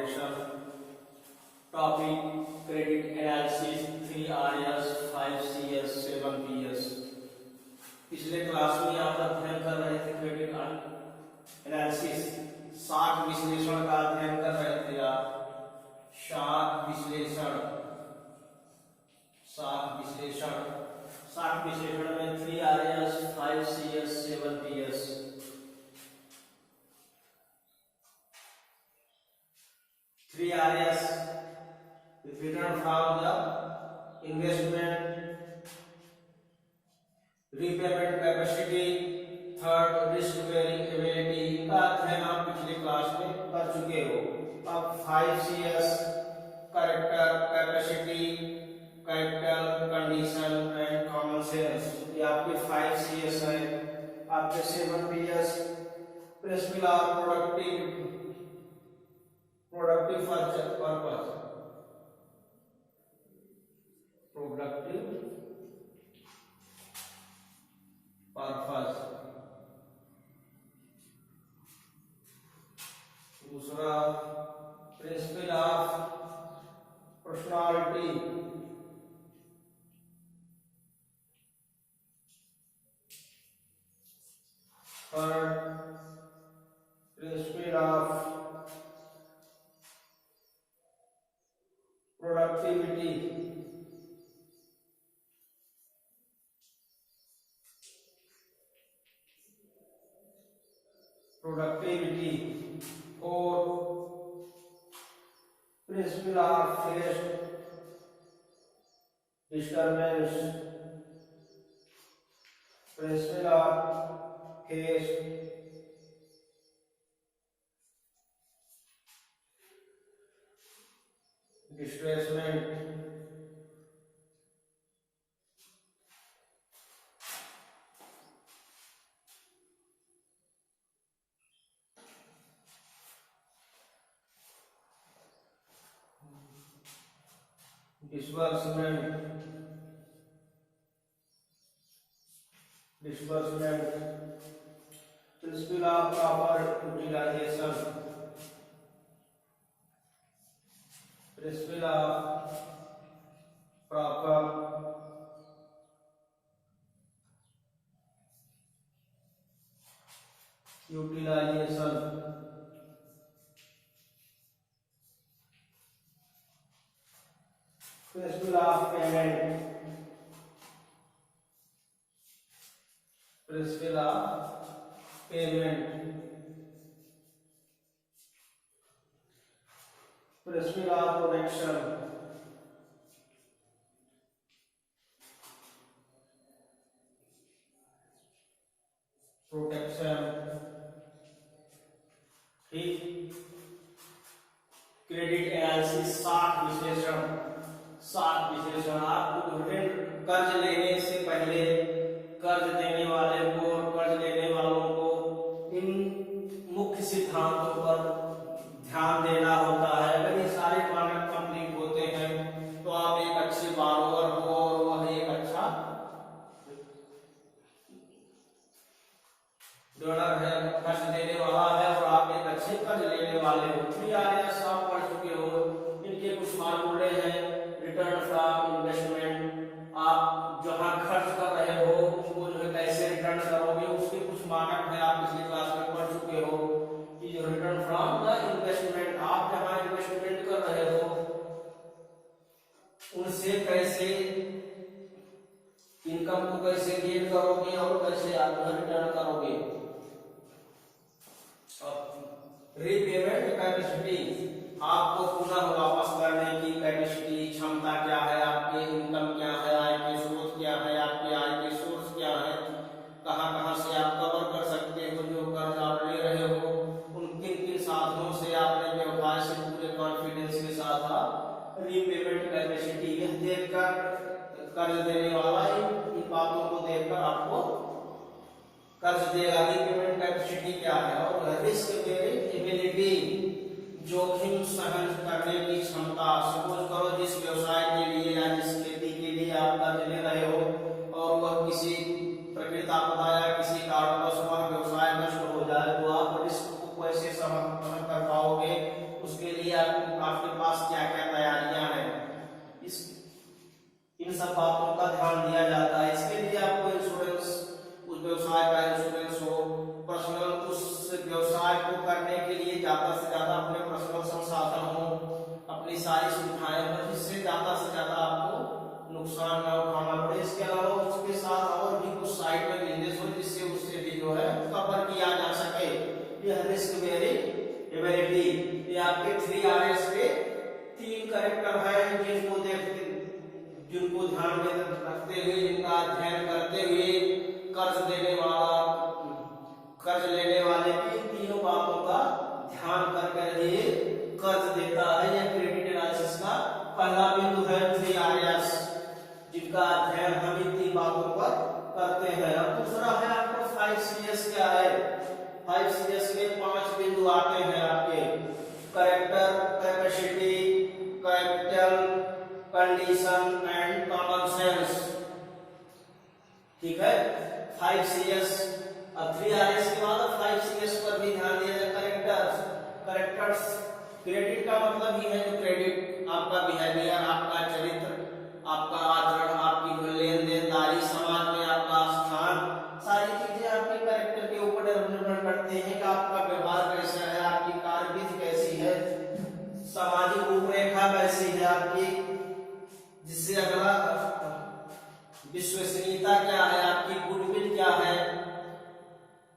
Foundation, topic credit analysis, 3 Rs, 5 Cs, 7 Ps। पिछले class में आप अध्ययन कर रहे थे क्रेडिट एनालिसिस, शाख विश्लेषण का अध्ययन कर रहे थे आप। शाख विश्लेषण में 3 Rs, 5 Cs, 7 Ps। 3 Rs, return from the investment, repayment capacity, third risk bearing ability का अध्ययन आप पिछले क्लास में कर चुके हो। अब 5 Cs character, capacity, capital, condition and common sense, ये आपके 5 Cs है। आपके 7 Ps principle of productive purpose, productive purpose। दूसरा principle of personality, third principle of productivity, और principle of face disturbance, principle of face displacement, disbursement, principle of proper utilisation, principle of proper utilisation, principle of payment, principle of payment, principle of protection, ठीक। Credit analysis, शाख विश्लेषण आपको ऋण कर्ज लेने से पहले कर्ज देने वाले को और कर्ज लेने वालों को इन मुख्य सिद्धांतों पर ध्यान देना होता है। अगर ये सारे मानक कंप्लीट होते हैं तो आप एक अच्छे बारोवर हो और वह एक अच्छा डोनर है, कर्ज देने वाला है, और आप एक अच्छे कर्ज लेने वाले हो। 3 Rs आप पढ़ चुके हो। इनके कुछ फार्मूले हैं। रिटर्न फ्रॉम इन्वेस्टमेंट, आप जहां खर्च कर रहे हो उसको जो है कैसे रिटर्न करोगे, उसके कुछ मानक है, आप पिछली क्लास में पढ़ चुके हो कि जो रिटर्न फ्रॉम द इन्वेस्टमेंट, आप जहां इन्वेस्टमेंट कर रहे हो उनसे कैसे इनकम को कैसे गेन करोगे और कैसे आप रिटर्न करोगे। रीपेमेंट कैपेसिटी, आपको पुनः वापस करने की कैपेसिटी, क्षमता क्या है, आपके इनकम क्या है, आय के स्रोत क्या है, आपके आय के सोर्स क्या है, कहां से आप कवर कर सकते हो जो कर्ज आप ले रहे हो, उन किन साधनों से आपने व्यवसाय से पूरे कॉन्फिडेंस के साथ आप रीपेमेंट कैपेसिटी, यह देखकर कर्ज देने वाला इन बातों को देखकर आपको कर्ज देगा। रीपेमेंट कैपेसिटी क्या है, और रिस्क बेयरिंग एबिलिटी, जोखिम सहन करने की क्षमता। सपोज करो जिस व्यवसाय के लिए या जिस खेती के लिए आप कर्ज ले रहे हो और वह किसी प्रकृति आपदा या किसी कारणवश वह व्यवसाय नष्ट हो जाए तो आप रिस्क को कैसे सहन कर पाओगे, उसके लिए आपके पास क्या क्या तैयारियां हैं, इस इन सब बातों का ध्यान दिया जाता है। इसके लिए आपको इंश्योरेंस, उस व्यवसाय का इंश्योरेंस हो, पर्सनल उस व्यवसाय को करने के लिए ज्यादा से ज्यादा अपने पर्सनल संसाधन हो, अपनी सारी सुविधाएं हो, जिससे ज्यादा से ज्यादा आपको नुकसान न उठाना पड़े। इसके अलावा उसके साथ और भी कुछ साइड में बिजनेस हो जिससे उससे भी जो है कवर किया जा सके। यह रिस्क बेयरिंग एबिलिटी, ये आपके 3Rs के 3 कैरेक्टर है जिनको ध्यान में रखते हुए, जिनका अध्ययन करते हुए कर्ज देने वाला, कर्ज लेने वाले की तीनों बातों का ध्यान कर ही कर्ज देता है। यह क्रेडिट एनालिसिस का पहला बिंदु है 3Rs, जिनका अध्ययन हम इन 3 बातों पर करते हैं। अब दूसरा है आपको 5Cs क्या है। 5Cs में 5 बिंदु आते हैं आपके, character, capacity, capital, condition and common sense. ठीक है, 5Cs। अब 3Rs के बाद 5Cs पर भी ध्यान दिया जाए। कैरेक्टर्स, क्रेडिट का मतलब ही है जो क्रेडिट, आपका बिहेवियर, आपका चरित्र, आपका आचरण, आपकी जो लेन देनदारी, समाज में आपका स्थान, सारी चीजें आपके कैरेक्टर के ऊपर निर्भर करते हैं कि आपका व्यवहार कैसा है, आपकी कार्यविधि कैसी है, सामाजिक रूपरेखा कैसी है आपकी, जिससे अगला विश्वसनीयता क्या है, आपकी गुडविल क्या है,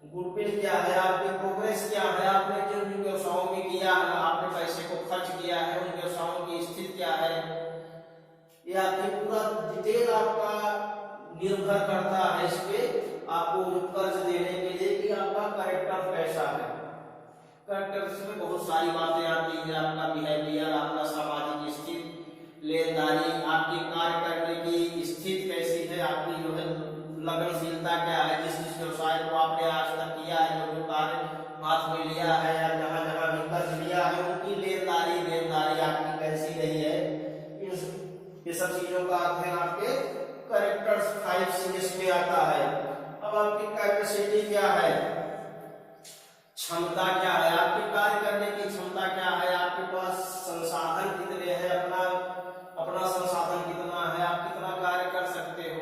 गुडविल क्या है, आपकी प्रोग्रेस क्या है, आपने जिन व्यवसायों में किया है, आपने पैसे को खर्च किया है, उन व्यवसायों की स्थिति क्या है, ये आपकी पूरा डिटेल आपका निर्भर करता है इस पे, आपको कर्ज देने के लिए कि आपका कैरेक्टर कैसा है। कैरेक्टर में बहुत सारी बातें आती है, आपका बिहेवियर, आपका सामाजिक स्थिति, लेनदारी, आपकी कार्य करने की स्थिति कैसी है, आपकी जो है लगनशीलता क्या है, जिस व्यवसाय को आपने आज तक किया है, जो कार्य हाथ में लिया है या जहां जहां भी कर्ज लिया है, उनकी लेनदारी आपकी कैसी रही है, ये सब चीजों का अध्ययन आपके कैरेक्टर्स 5Cs में आता है। अब आपकी कैपेसिटी क्या है, क्षमता क्या है, आपके कार्य करने की क्षमता क्या है, आपके पास संसाधन कितने हैं, अपना संसाधन कितना है, आप कितना कार्य कर सकते हो,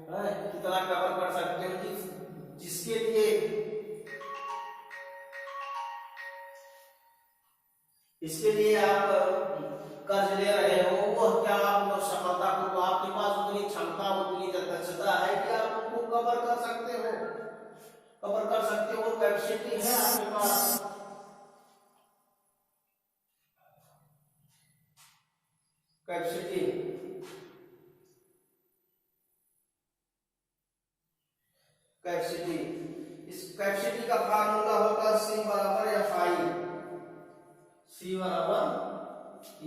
कितना कवर कर सकते हो, जिसके लिए इसके लिए आप कर्ज ले रहे हो, वह क्या आप सफलता को, आपके पास उतनी क्षमता, उतनी दक्षता है कि आप उनको कवर कर सकते हो, कैपेसिटी है आपके पास। कैपेसिटी, इस कैपेसिटी का फार्मूला होगा C बराबर FI, C बराबर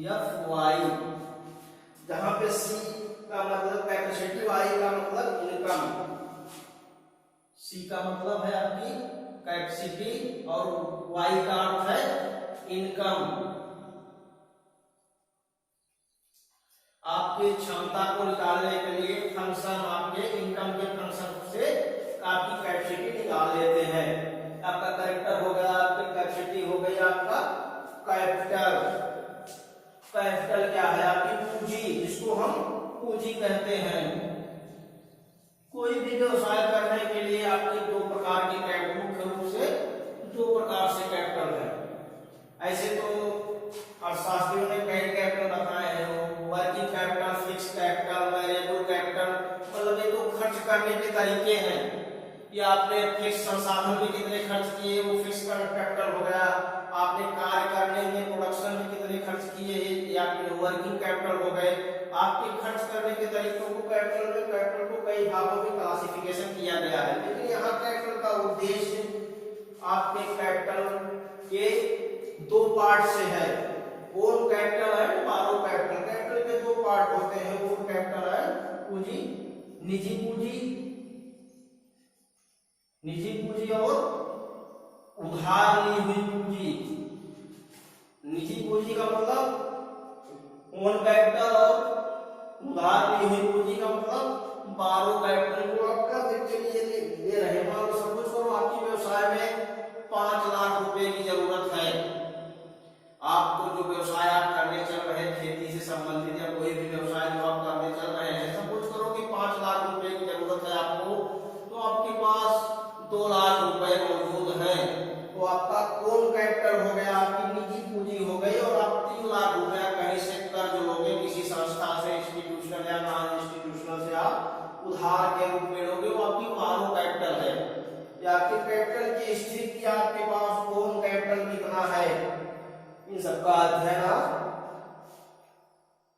FY, जहां पे C का मतलब कैपेसिटी, Y का मतलब इनकम। C का मतलब है आपकी कैपेसिटी और Y का अर्थ है इनकम। आपकी क्षमता को निकालने के लिए फंक्शन, आपके इनकम के फंक्शन से आपकी कैपेसिटी निकाल लेते हैं। आपका कैरेक्टर हो गया, आपकी कैपेसिटी हो गई, आपका कैपिटल। कैपिटल क्या है, आपकी पूंजी, जिसको हम पूंजी कहते हैं। कोई भी व्यवसाय करने के लिए आपके 2 प्रकार की कैपिटल, मुख्य रूप से 2 प्रकार से कैपिटल है। ऐसे तो अर्थशास्त्रियों ने कई कैपिटल बताए हैं, working capital, fix capital, variable capital, मतलब ये तो खर्च करने के तरीके हैं। ये आपने फिक्स संसाधन में कितने खर्च किए, वो फिक्स कैपिटल हो गया। आपने कार्य करने में, प्रोडक्शन में कितने खर्च किए, ये आपके वर्किंग कैपिटल हो गए। आपके खर्च करने के तरीकों को कैपिटल को कई भागों में क्लासिफिकेशन किया गया है, लेकिन यहाँ कैपिटल का उद्देश्य आपके कैपिटल के 2 पार्ट से है, ओन कैपिटल है, बारो कैपिटल। कैपिटल के 2 पार्ट होते हैं, ओन कैपिटल है पूंजी, निजी पूंजी और उधार ली हुई पूंजी। निजी पूंजी का मतलब ओन कैपिटल और उधार ली हुई पूंजी का मतलब बारो कैपिटल। जो आपका ले रहे, मान लो सब कुछ करो, आपकी व्यवसाय में 5 लाख रुपए की जरूरत है, आपको जो खेती से संबंधित या कोई भी व्यवसाय जो आप करने चल रहे हैं, सपोज करो कि 5 लाख रुपए की जरूरत है आपको, तो आपके पास 2 लाख रुपए मौजूद हैं, तो आपका ओन कैपिटल हो गया, आपकी निजी पूंजी हो गई, और आप 3 लाख रुपया कहीं से कर्ज लोगे, किसी संस्था से, इंस्टीट्यूशनल या नॉन इंस्टीट्यूशनल से आप उधार के रूप में लोगे, वो आपकी बारो कैपिटल है। या आपके कैपिटल की स्थिति, आपके पास ओन कैपिटल कितना है, इन सबका अध्ययन आप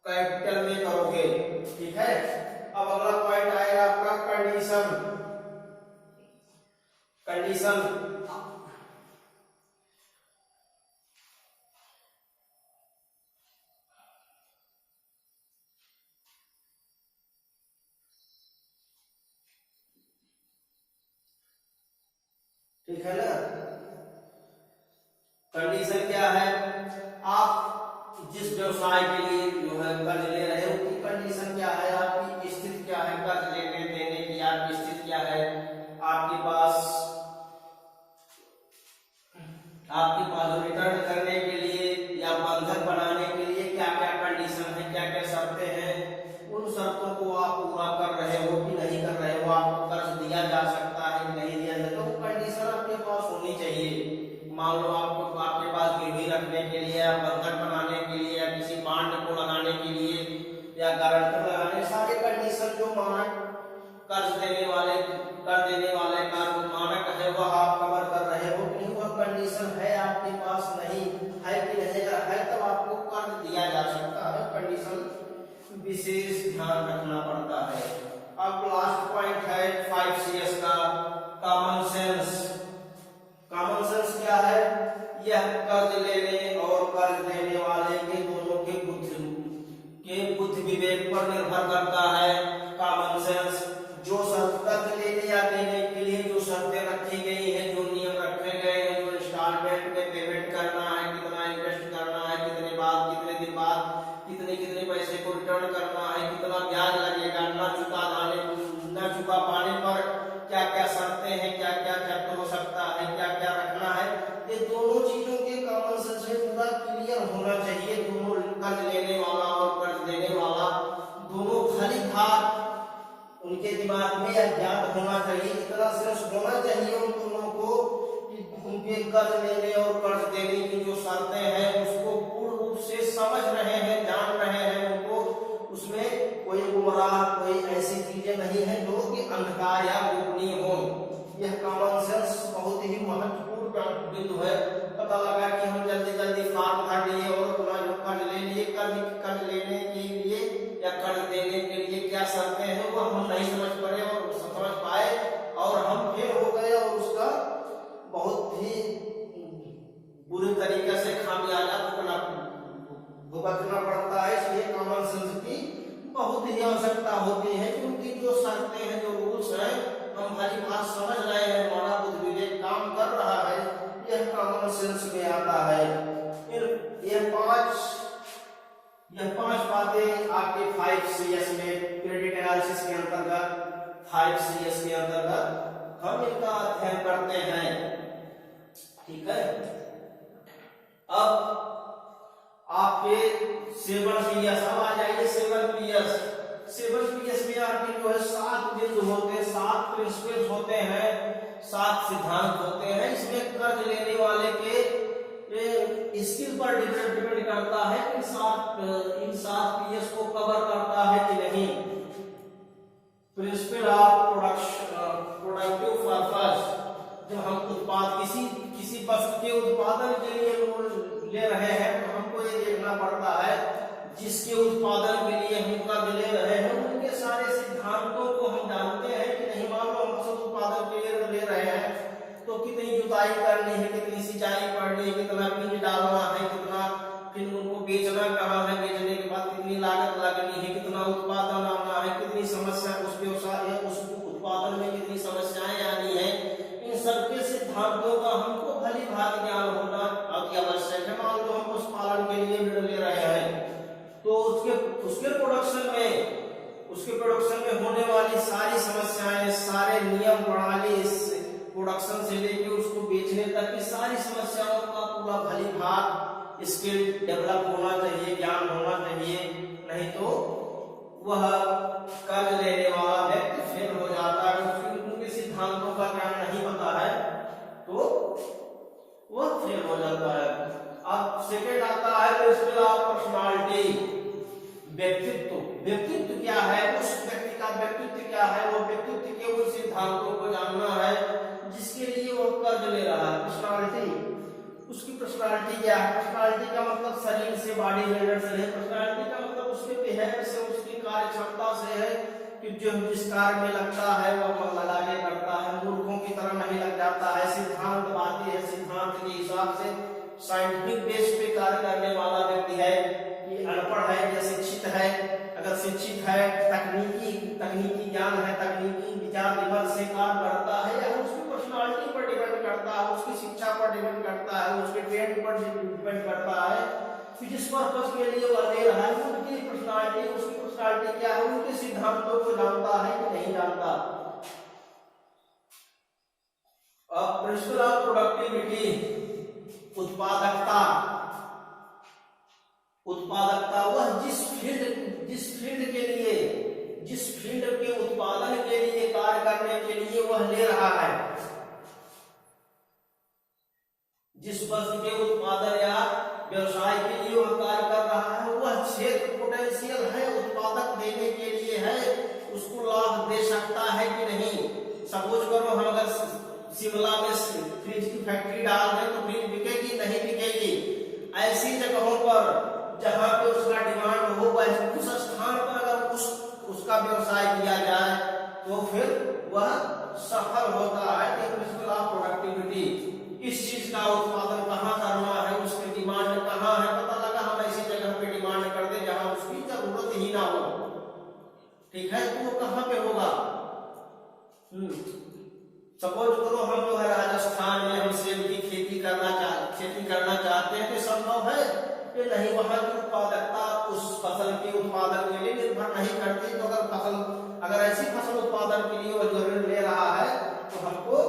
कैपिटल में करोगे। ठीक है, अब अगला पॉइंट आएगा आपका कंडीशन। कंडीशन ठीक है ना। कंडीशन क्या है, आप जिस व्यवसाय के लिए जो है कर्ज ले रहे हो, उसकी कंडीशन क्या है, आपकी स्थिति क्या है, कर्ज लेने देने की आपकी स्थिति क्या है, आपके पास रिटर्न करने के लिए या बंधक बनाने के लिए क्या क्या कंडीशन है, क्या क्या शर्तें हैं, उन शर्तों को आप पूरा कर रहे हो कि नहीं कर रहे हो, आपको कर्ज दिया जा सकता है कि नहीं दिया जाता, तो कंडीशन आपके पास होनी चाहिए। मान लो आपके पास गिरवी रखने के लिए या बंधक बनाने के लिए या किसी बांड को लगाने के लिए या गारंटर लगाने, सारे कंडीशन जो मानक कर्ज देने वाले का जो मानक है वह आप कवर कर रहे हो कि नहीं, वह कंडीशन है आपके पास, नहीं है कि नहीं है, तब आपको कर्ज दिया जा सकता है। कंडीशन विशेष ध्यान रखना पड़ता है। अब लास्ट पॉइंट है 5CS का कॉमन सेंस। कॉमन सेंस क्या है, यह कर्ज लेने और कर्ज देने वाले के दोनों के बुद्धि विवेक पर निर्भर करता है। कॉमन सेंस, जो कर्ज लेने या देने के लिए जो शर्तें रखी गई हैं, जो नियम रखे गए हैं, जो इंस्टॉलमेंट में पेमेंट करना है, कितना इन्वेस्ट करना है, कितने दिन बाद कितने पैसे को रिटर्न करना है, कितना ब्याज लगेगा, न चुका पाने पर क्या क्या शर्तें हैं, क्या क्या जब्त हो सकता है, क्या क्या रखना है, ये दोनों चीजों के कॉमन सेंस में पूरा क्लियर होना चाहिए। दोनों कर्ज लेने वाला और कर्ज देने वाला दोनों खाली भाग उनके दिमाग में अज्ञात होना चाहिए, इतना सेंस होना चाहिए उन दोनों को कि उनके कर्ज लेने और कर्ज देने की जो शर्तें हैं उसको पूर्ण रूप से समझ रहे हैं, जान रहे हैं, उनको उसमें कोई गुमराह, कोई ऐसी चीजें नहीं है जो कि अंधकार या गोपनीय हो। यह कॉमन सेंस बहुत ही महत्वपूर्ण बिंदु है। पता लगा कि हम जल्दी फॉर्म भर लिए और अपना जो कर्ज ले लिए, कर्ज लेने के लिए या कर्ज देने के लिए क्या शर्तें हैं वो हम नहीं समझ पाए और हम फेल हो गए और उसका बहुत ही बुरी तरीके से खामियाजा भुगतना पड़ता है। इसलिए कॉमन सेंस की बहुत ही आवश्यकता होती है, क्योंकि जो शर्तें हैं, जो रूल्स हैं, हम भली बात समझ रहे हैं, हमारा बुद्धि विवेक काम कर रहा है, यह कॉमन सेंस में आता है। ये पांच बातें आपके 5CS में क्रेडिट एनालिसिस के अंतर्गत 5CS के अंतर्गत हम इनका अध्ययन करते हैं। ठीक है, अब आपके 7PS अब आ जाइए 7PS में आपके जो है 7 बिंदु होते हैं, 7 प्रिंसिपल्स होते हैं, 7 सिद्धांत होते हैं। इसमें कर्ज लेने वाले के स्किल पर डिपेंड करता है कि इन 7 PS को कवर करता है कि नहीं। प्रिंसिपल ऑफ प्रोडक्टिव पर्पस, जब हम किसी वस्तु के उत्पादन के लिए लोन ले रहे हैं तो हमको ये देखना पड़ता है जिसके उत्पादन के लिए हम कर्ज ले रहे हैं उनके सारे सिद्धांतों को हम जानते हैं कि नहीं। मान लो हम फसल उत्पादन के लिए ले रहे हैं तो कितनी जुताई करनी है, कितनी सिंचाई करनी है, कितना बीज डालना है, कितना फिर उनको बेचना कहाँ है, बेचने के बाद कितनी लागत लगनी है, कितना उत्पादन आना है, कितनी समस्या उस व्यवसाय या उस उत्पादन में कितनी समस्याएं आनी है, इन सबके सिद्धांतों का हमको भली भांति ज्ञान होना अति आवश्यक है। मान लो हम पशुपालन के लिए ऋण ले रहे हैं तो उसके प्रोडक्शन में होने वाली सारी समस्याएं, सारे नियम प्रणाली, प्रोडक्शन से लेकर उसको बेचने तक की सारी समस्याओं का पूरा भली भाग स्किल डेवलप होना चाहिए, ज्ञान होना चाहिए, नहीं तो वह कर्ज लेने वाला व्यक्ति फेल हो जाता है। उनके सिद्धांतों का ज्ञान नहीं पता है तो वह फेल हो जाता है। अब सेकेंड आता है प्रिंसिपल ऑफ पर्सनालिटी, व्यक्तित्व। व्यक्तित्व क्या है, उस व्यक्ति का व्यक्तित्व क्या है, वो व्यक्तित्व के उन सिद्धांतों को जानना है जिसके लिए वो कर्ज ले रहा है। पर्सनालिटी, उसकी पर्सनालिटी क्या है? पर्सनालिटी का मतलब शरीर से, बॉडी बिल्डर से है। पर्सनालिटी का मतलब उसके बिहेवियर से, उसकी कार्य क्षमता से है कि जो जिस कार्य में लगता है वह मन लगा के करता है, मूर्खों की तरह नहीं लग जाता है। सिद्धांतवादी है, सिद्धांत के हिसाब से साइंटिफिक बेस पे कार्य करने वाला व्यक्ति है। कि अनपढ़ है या शिक्षित है, अगर शिक्षित है, तकनीकी ज्ञान है, तकनीकी विचार विमर्श से कार्य करता है, या उसकी पर्सनालिटी पर डिपेंड करता है, उसकी शिक्षा पर डिपेंड करता है, उसके ट्रेंड पर डिपेंड करता है कि जिस पर्पस के लिए वह ले रहा है उनकी पर्सनालिटी, उसकी पर्सनालिटी क्या है, उनके सिद्धांतों को जानता है कि नहीं जानता। अब प्रिंसिपल ऑफ प्रोडक्टिविटी, उत्पादकता। उत्पादकता वह जिस फील्ड के लिए, जिस फील्ड के उत्पादन के लिए, कार्य करने के लिए वह ले रहा है, जिस वस्तु के उत्पादन या व्यवसाय के लिए वह कार्य कर रहा है, वह क्षेत्र पोटेंशियल है, उत्पादक देने के लिए है, उसको लाभ दे सकता है कि नहीं। सपोज करो हम अगर शिमला में फ्रिज की फैक्ट्री डाल दें तो फ्रिज बिकेगी नहीं बिकेगी। ऐसी जगहों पर जहां पे उसका डिमांड हो, उस स्थान पर अगर उसका व्यवसाय किया जाए तो फिर वह सफल होता है। प्रिंसिपल ऑफ प्रोडक्टिविटी, इस चीज का उत्पादन कहाँ करना है, उसकी डिमांड कहाँ है, पता लगा हम ऐसी जगह पे डिमांड कर दे जहां उसकी जरूरत ही ना हो, ठीक है, तो वो कहाँ पे होगा। सपोज करो हम जो है राजस्थान में हम सेब की खेती करना चाहते हैं, तो संभव है कि नहीं, वहां की उत्पादकता उस फसल के उत्पादन के लिए निर्भर नहीं करती। तो अगर ऐसी फसल उत्पादन के लिए वो जरूर ले रहा है तो हमको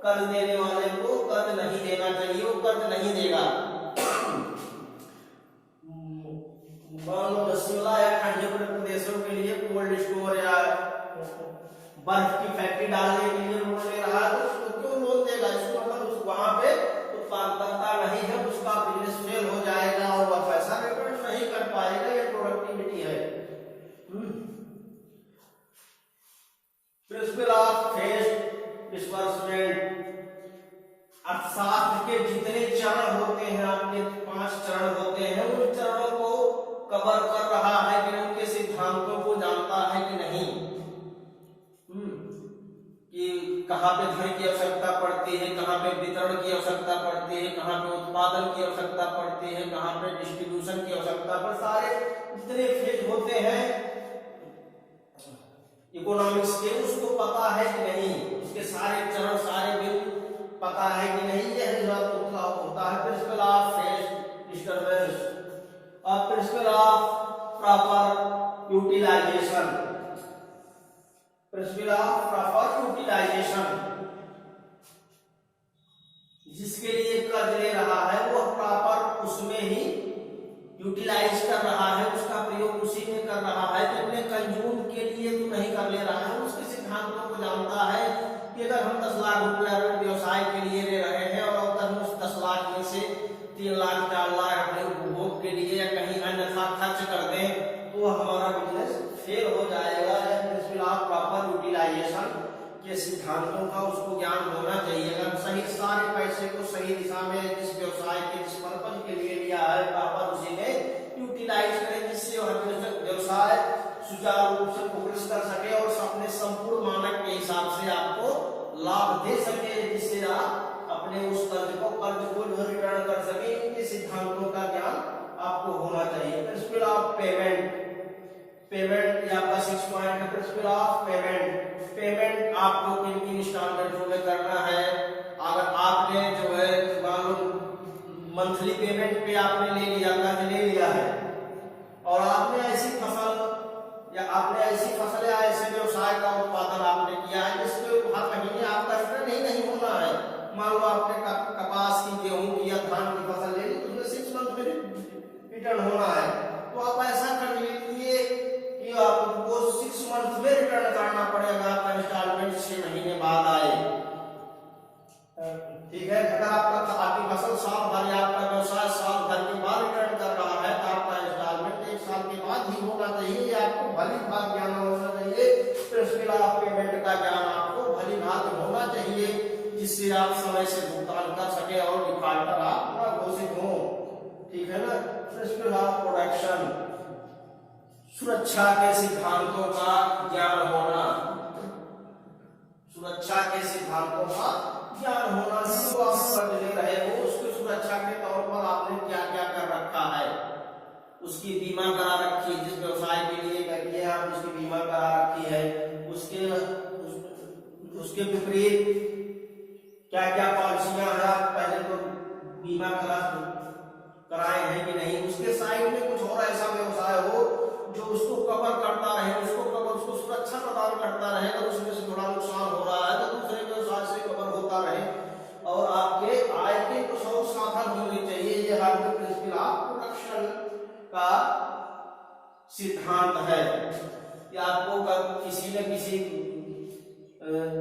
कर्ज देने वाले को कर्ज नहीं देना चाहिए, वो कर्ज नहीं देगा। शिमला या खंडीय प्रदेशों के लिए कोल्ड स्टोर या बर्फ की फैक्ट्री डालने के लिए लोन ले रहा है तो उसको क्यों लोन देगा? इसको मतलब वहां पे उत्पादकता नहीं है, उसका बिजनेस फेल हो जाएगा और वह पैसा रिटर्न नहीं कर पाएगा। ये प्रोडक्टिविटी है। प्रिंसिपल ऑफ फेस्ट डिस्बर्समेंट, अर्थशास्त्र के जितने चरण होते हैं, आपके 5 चरण होते हैं, उन चरणों को कवर कर रहा है कि उनके सिद्धांतों को जानता है कि नहीं। कि कहाँ पे धन की आवश्यकता पड़ती है, कहाँ पे वितरण की आवश्यकता पड़ती है, कहाँ पे उत्पादन की आवश्यकता पड़ती है, कहाँ पे डिस्ट्रीब्यूशन की आवश्यकता पर सारे जितने फेज होते हैं इकोनॉमिक्स के, उसको पता है कि नहीं, उसके सारे चरण सारे बिंदु पता है कि नहीं। यह रिजल्ट होता है प्रिंसिपल ऑफ फेज डिस्टर्बेंस और principle of proper utilisation. Principle of proper utilisation, जिसके लिए कर्ज ले रहा है वो प्रॉपर उसमें ही यूटिलाइज कर रहा है, उसका प्रयोग उसी में कर रहा है, कि अपने कंज्यूम के लिए तो नहीं कर ले रहा है। उसके सिद्धांतों को जानता है कि अगर हम 10 लाख रुपया व्यवसाय के लिए ले रहे हैं और अगर हम उस 10 लाख में से 3 लाख 4 लाख अपने उपभोग के लिए या कहीं अन्यथा खर्च कर दें तो हमारा बिजनेस फेल हो जाएगा। प्रिंसिपल ऑफ प्रॉपर यूटिलाइजेशन के सिद्धांतों का उसको ज्ञान होना चाहिए। अगर सही सारे पैसे को सही दिशा में जिस व्यवसाय के जिस पर्पज के लिए लिया है प्रॉपर उसी में यूटिलाइज करें, जिससे व्यवसाय सुचारू रूप से प्रोग्रेस कर सके और अपने संपूर्ण मानक के हिसाब से आपको लाभ दे सके, जिससे आप अपने उस कर्ज को रिटर्न कर सके। इनके सिद्धांतों का ज्ञान आपको होना चाहिए। प्रिंसिपल ऑफ पेमेंट या आपका 6 पॉइंट है प्रिंसिपल ऑफ पेमेंट आपको किन किन इंस्टॉलमेंटों में करना है। अगर आपने जो है मान लो मंथली पेमेंट पे आपने ले लिया, कर्ज ले लिया है और आपने ऐसी फसल या ऐसे व्यवसाय का उत्पादन आपने किया है जिसके हर महीने आपका रिटर्न नहीं होना है। मान लो आपने कपास की, गेहूं की या धान की फसल ले ली तो उसमें 6 मंथ में रिटर्न होना है, तो आप ऐसा कर लीजिए कि आपको 6 मंथ में रिटर्न करना पड़ेगा, आपका इंस्टॉलमेंट 6 महीने बाद आए। ठीक है, अगर आपकी फसल साल भर या आपका व्यवसाय साल भर के बाद रिटर्न कर रहा है तो आपका इंस्टॉलमेंट 1 साल के बाद ही होना चाहिए। आपको भली भांति ज्ञान होना चाहिए, प्रिंसिपल ऑफ पेमेंट का ज्ञान आपको भली भांति होना चाहिए, जिससे आप समय से भुगतान कर सके और डिफॉल्टर आप ना घोषित हो। ठीक है ना। प्रिंसिपल ऑफ प्रोडक्शन, सुरक्षा के सिद्धांतों का ज्ञान होना, सुरक्षा के सिद्धांतों का ज्ञान होना, जो आप कर्ज ले रहे हो उसकी सुरक्षा के तौर पर आपने क्या क्या कर रखा है, उसकी बीमा करा रखी है, जिस व्यवसाय के लिए करके आप उसकी बीमा करा रखी है, उसके विपरीत क्या क्या पॉलिसियां हैं, आप पहले तो बीमा कराए हैं कि नहीं, उसके साइड में कुछ और ऐसा व्यवसाय हो जो उसको कवर करता रहे, उसको सुरक्षा प्रदान करता रहे, अगर उसमें से थोड़ा नुकसान हो रहा है तो दूसरे व्यवसाय से कवर होता रहे, और आपके आय के कुछ और साधन होने चाहिए। ये आपके प्रिंसिपल ऑफ प्रोडक्शन का सिद्धांत है कि आपको किसी न किसी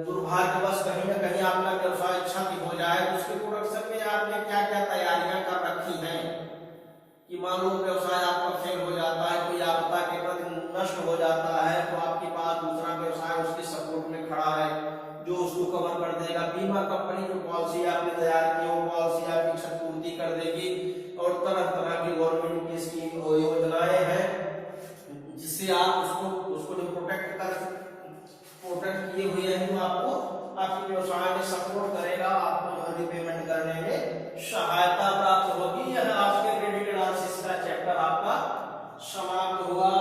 दुर्भाग्यवश कहीं न कहीं आपका व्यवसाय क्षति हो जाए तो उसके प्रोडक्शन में आपने क्या क्या तैयारियां कर रखी हैं, कि मान लो व्यवसाय आपका फेल हो जाता है, कोई आपदा के प्रति नष्ट हो जाता है, तो आपके पास दूसरा व्यवसाय उसके सपोर्ट में खड़ा है जो उसको कवर कर देगा। बीमा कंपनी जो पॉलिसी आपने तैयार की वो पॉलिसी आपकी क्षतिपूर्ति कर देगी, और तरह तरह की गवर्नमेंट की स्कीम और योजनाएं हैं जिससे आप उसको जो प्रोटेक्ट किए हुए हैं, तो आपको आपके व्यवसाय में सपोर्ट करेगा, आपको रिपेमेंट करने में सहायता प्राप्त होगी। यह आपके क्रेडिट एनालिसिस का चैप्टर आपका समाप्त हुआ।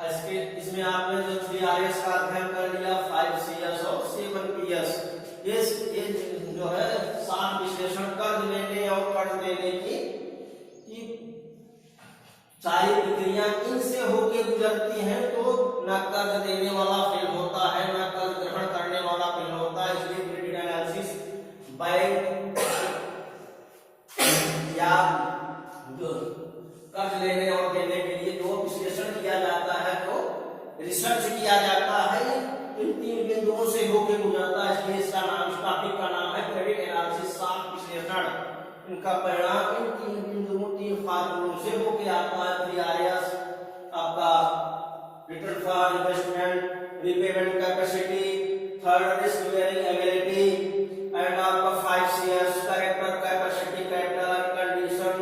इसमें आपने जो 3RS का अध्ययन कर लिया, 5CS और 7PS, ये जो है 7 विश्लेषण कर्ज लेने और कर्ज देने की सारी प्रक्रिया इनसे होके गुजरती हैं, तो न कर्ज देने वाला फेल होता है, न कर्ज ग्रहण करने वाला फेल होता है। इसलिए क्रेडिट एनालिसिस बैंक या जो कर्ज लेने और देने के लिए जो विश्लेषण किया जाता है, तो रिसर्च किया जाता है, इन 3 बिंदुओं से होके गुजरता है। इसलिए इसका नाम, इस टॉपिक का नाम है क्रेडिट एनालिसिस, 7 विश्लेषण। इनका परिणाम इन 3 बिंदुओं, 3 फार्मूलों से होके आता है। 3RS आपका return for investment, repayment capacity, third risk bearing ability, and आपका 5CS character, capacity, capital, condition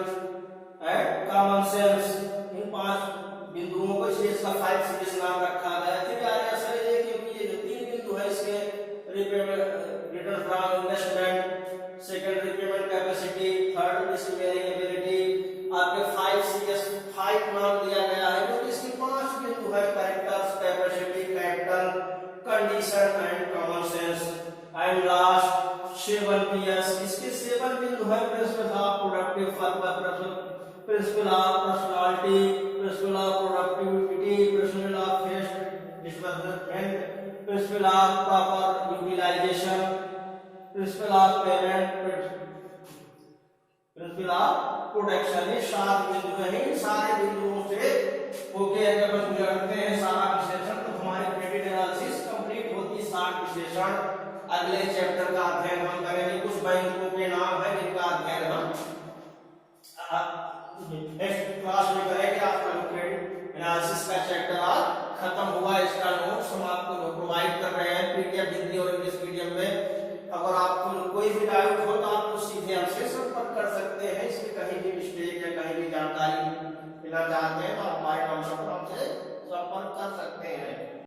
and common sense. इन 5 बिंदुओं को इसलिए इसका 5CS नाम रखा गया है। 3RS है क्योंकि ये जो 3 बिंदु है इसके return from investment, second repayment capacity, third risk bearing ability, आपके 5CS 5 नाम दिया गया है क्योंकि इसके 5 बिंदु है, characters, capacity, capital, condition and common sense. And last 7PS, इसके 7 बिंदु है, principle of productive purpose, principle of personality, principle of productivity, principle of phased disbursement, principle of proper utilisation, principle of payment, principle of production. ये 7 बिंदु हैं। इन सारे बिंदुओं से होके अगर हम गुजरते हैं सारा विश्लेषण, तो हमारी क्रेडिट एनालिसिस कंप्लीट होती। 7 विश्लेषण अगले चैप्टर का अध्ययन हम करेंगे। कुछ बैंकों के नाम है जिनका अध्ययन हम नेक्स्ट क्लास में करेंगे। आपका क्रेडिट एनालिसिस का चैप्टर आज खत्म हुआ। इसका नोट्स हम आपको प्रोवाइड कर रहे हैं PDF हिंदी और इंग्लिश मीडियम में। अगर आपको कोई भी डाउट हो तो आप सीधे हमसे संपर्क कर सकते हैं। इसमें कहीं भी मिस्टेक या कहीं भी जानकारी लेना चाहते हैं तो आप हमारे नंबर पर हमसे संपर्क कर सकते हैं।